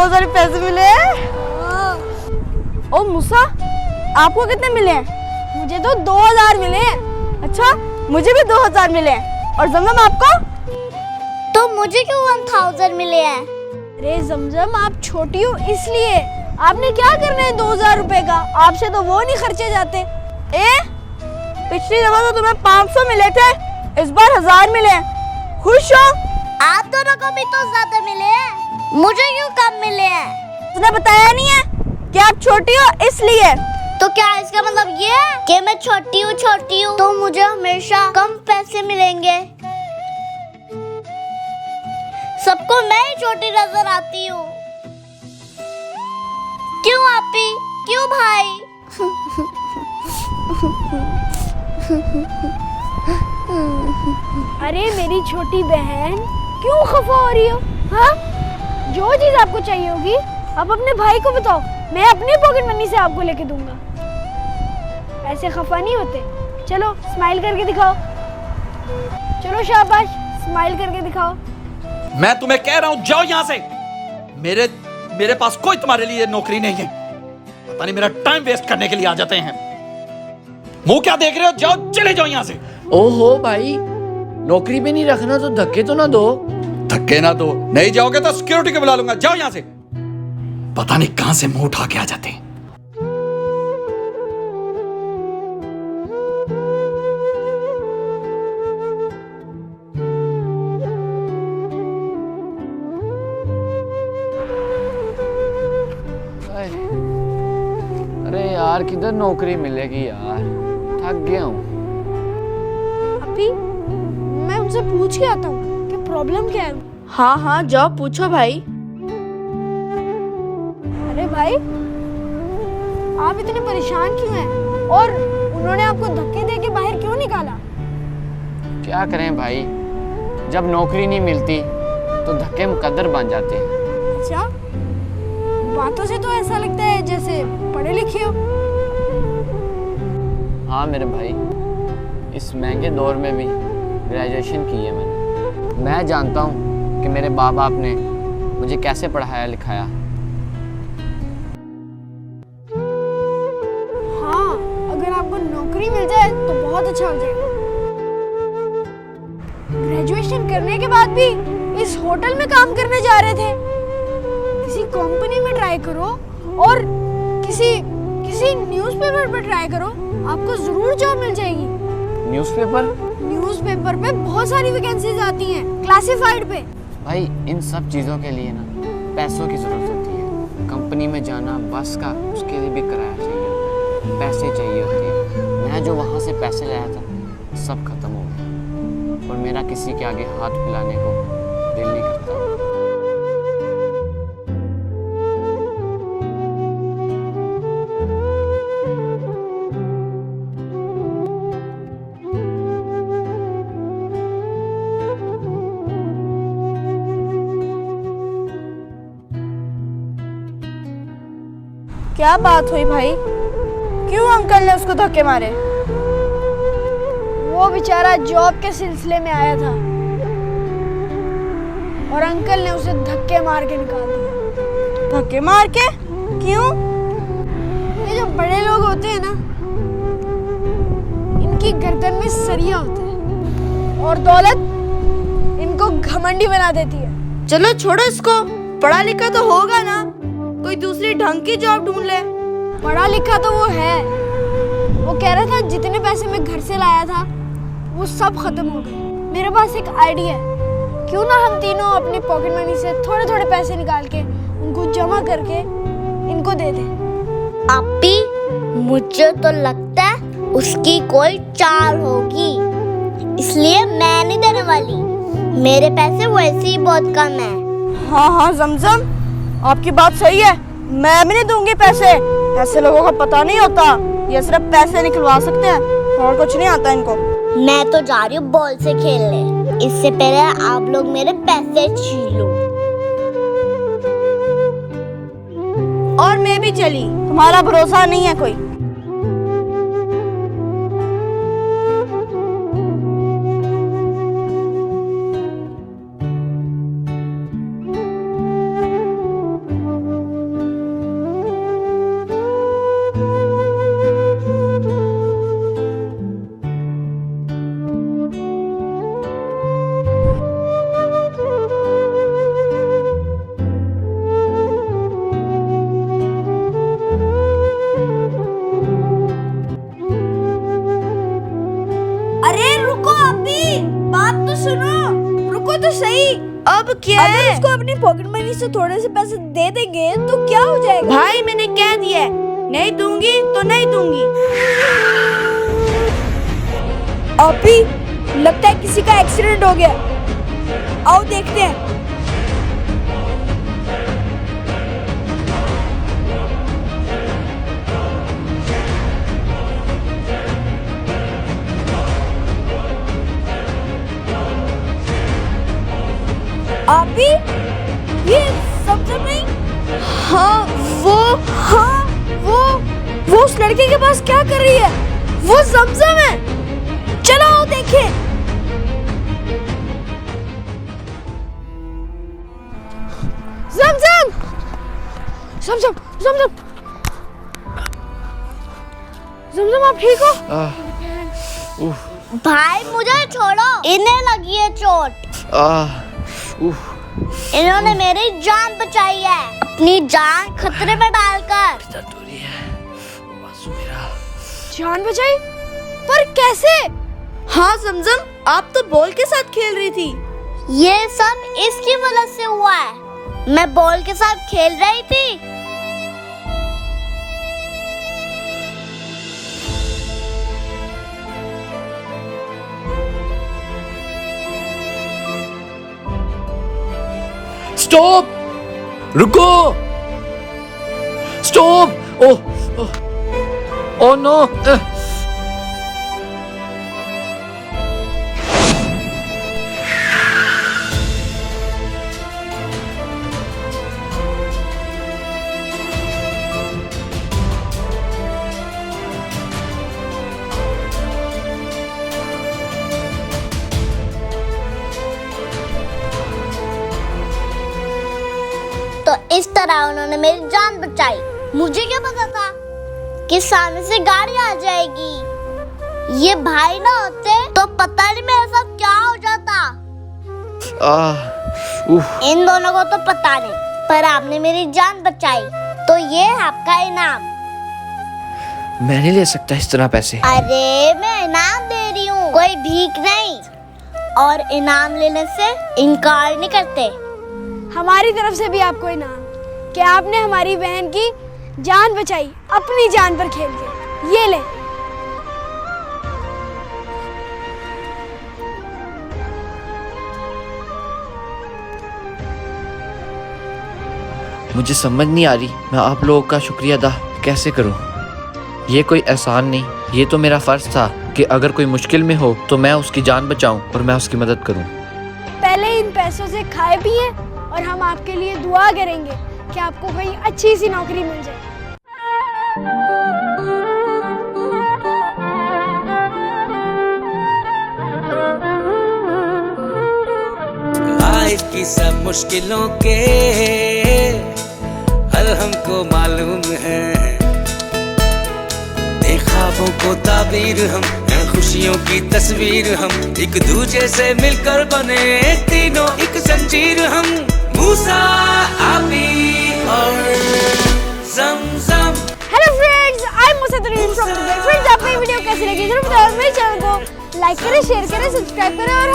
बहुत सारे पैसे मिले। ओ मूसा, आपको कितने मिले हैं? मुझे तो 2000 मिले हैं। अच्छा, मुझे भी 2000 मिले हैं। और जमजम आपको? तो मुझे क्यों 1000 मिले हैं? अरे जमजम, आप छोटी हो इसलिए। आपने क्या करना है 2000 रुपए का? आपसे तो वो नहीं खर्चे जाते। पिछली दफा तो तुम्हें 500 मिले थे, इस बार 1000 मिले। खुश हो? आप दोनों को भी तो ज्यादा मिले हैं, मुझे क्यों कम मिले हैं? तुमने बताया नहीं है कि आप छोटी हो इसलिए। तो क्या इसका मतलब ये है कि मैं छोटी हूँ तो मुझे हमेशा कम पैसे मिलेंगे? सबको मैं ही छोटी नजर आती हूँ। क्यों आपी? क्यों भाई? अरे मेरी छोटी बहन, क्यों खफा हो रही हो? हाँ, जो चीज आपको चाहिए होगी आप अपने भाई को बताओ, मैं अपनी पॉकेट मनी से आपको लेके दूंगा। ऐसे खफा नहीं होते। चलो स्माइल करके दिखाओ। चलो शाबाश, स्माइल करके दिखाओ। मैं तुम्हें कह रहा हूं जाओ यहां से। मेरे पास कोई तुम्हारे लिए नौकरी नहीं है। पता नहीं मेरा टाइम वेस्ट करने के लिए आ जाते हैं। मुंह क्या देख रहे हो? जाओ, चले जाओ यहां से। ओहो भाई, नौकरी पे नहीं रखना तो धक्के तो ना दो। धक्के ना दो। नहीं जाओगे तो सिक्योरिटी को बुला लूंगा। जाओ यहां से। पता नहीं कहां से मुंह उठा के आ जाते हैं। अरे यार, किधर नौकरी मिलेगी यार, थक गया हूँ। अभी मैं उनसे पूछ के आता हूँ कि प्रॉब्लम क्या है। हाँ हाँ, जाओ पूछो भाई। अरे भाई, आप इतने परेशान क्यों हैं? और उन्होंने आपको धक्के दे के बाहर क्यों निकाला? क्या करें भाई, जब नौकरी नहीं मिलती तो धक्के मुकद्दर बन जाते हैं। अच्छा, बातों से तो ऐसा लगता है जैसे पढ़े लिखे हो। हाँ मेरे भाई, इस महंगे दौर में भी ग्रेजुएशन की है मैंने। मैं जानता हूँ कि मेरे बाप बाप ने मुझे कैसे पढ़ाया लिखाया। हाँ, अगर आपको नौकरी मिल जाए तो बहुत अच्छा हो जाएगा। ग्रेजुएशन करने के बाद भी इस होटल में काम करने जा रहे थे। किसी कंपनी में ट्राई करो और किसी न्यूज़पेपर पर ट्राई करो, आपको जरूर जॉब मिल जाएगी। न्यूज़पेपर पे बहुत सारी वैकेंसीज आती हैं, क्लासिफाइड पे। भाई, इन सब चीज़ों के लिए ना पैसों की ज़रूरत होती है। कंपनी में जाना, बस का, उसके लिए भी किराया चाहिए होता है, पैसे चाहिए होते हैं। मैं जो वहाँ से पैसे लाया था सब खत्म हो गए और मेरा किसी के आगे हाथ फैलाने को दिल नहीं करता। क्या बात हुई भाई, क्यों अंकल ने उसको धक्के मारे? वो बेचारा जॉब के सिलसिले में आया था और अंकल ने उसे धक्के मार के निकाल दिया। धक्के मार के? क्यों? ये जो बड़े लोग होते हैं ना, इनकी गर्दन में सरिया होता है और दौलत इनको घमंडी बना देती है। चलो छोड़ो इसको, पढ़ा लिखा तो होगा ना, कोई दूसरी ढंग की जॉब ढूंढ ले। पढ़ा लिखा तो वो है। वो कह रहा था जितने पैसे मैं घर से लाया था वो सब खत्म हो गए। मेरे पास एक आइडिया है, क्यों ना हम तीनों अपनी पॉकेट मनी से थोड़े थोड़े पैसे निकाल के उनको जमा करके इनको दे दें। आपी, मुझे तो लगता है उसकी कोई चाल होगी, इसलिए मैं नहीं देने वाली। मेरे पैसे वैसे ही बहुत कम है। हाँ हाँ जमजम, आपकी बात सही है, मैं भी नहीं दूंगी पैसे। ऐसे लोगों का पता नहीं होता, ये सिर्फ पैसे निकलवा सकते हैं और कुछ नहीं आता इनको। मैं तो जा रही हूँ बॉल से खेलने, इससे पहले आप लोग मेरे पैसे छीन लो। और मैं भी चली, तुम्हारा भरोसा नहीं है कोई। क्या अगर है? उसको अपनी पॉकेट मनी से थोड़े से पैसे दे देंगे तो क्या हो जाएगा? भाई मैंने कह दिया है, नहीं दूंगी तो नहीं दूंगी। अभी लगता है किसी का एक्सीडेंट हो गया, आओ देखते हैं। अभी ये समझम नहीं? हाँ वो उस लड़के के पास क्या कर रही है? वो जमजम है, चलो आओ देखें। जमजम जमजम जमजम जमजम, आप ठीक हो? भाई मुझे छोड़ो, इन्हें लगी है चोट। इन्होंने मेरी जान बचाई है, अपनी जान खतरे में डालकर। जान बचाई? पर कैसे? हाँ जमजम, आप तो बॉल के साथ खेल रही थी। ये सब इसकी वजह से हुआ है। मैं बॉल के साथ खेल रही थी। स्टॉप, रुको, स्टॉप। Oh no. तो इस तरह उन्होंने मेरी जान बचाई। मुझे क्या पता था कि सामने से गाड़ी आ जाएगी। ये भाई ना होते तो पता नहीं मेरे साथ क्या हो जाता। इन दोनों को तो पता नहीं, पर आपने मेरी जान बचाई, तो ये है आपका इनाम। मैं नहीं ले सकता इस तरह पैसे। अरे मैं इनाम दे रही हूँ, कोई भीख नहीं, और इनाम लेने से इनकार नहीं करते। हमारी तरफ से भी आपको इनाम कि आपने हमारी बहन की जान बचाई अपनी जान पर खेल के। ये ले। मुझे समझ नहीं आ रही मैं आप लोगों का शुक्रिया अदा कैसे करूं। ये कोई एहसान नहीं, ये तो मेरा फर्ज था कि अगर कोई मुश्किल में हो तो मैं उसकी जान बचाऊं और मैं उसकी मदद करूं। पहले इन पैसों से खाए पिए और हम आपके लिए दुआ करेंगे कि आपको कोई अच्छी सी नौकरी मिल जाए। लाइफ की सब मुश्किलों के हल हमको मालूम है, ख्वाबों को ताबीर हम, खुशियों की तस्वीर हम, एक दूजे से मिलकर बने तीनों एक जंजीर हम, मूसा, आबी और Zamzam. Hello friends, I am Musa Tareen from the friends. आपको ये वीडियो कैसी लगी जरूर बताओ। मेरे चैनल को लाइक करें, शेयर करें, सब्सक्राइब करें और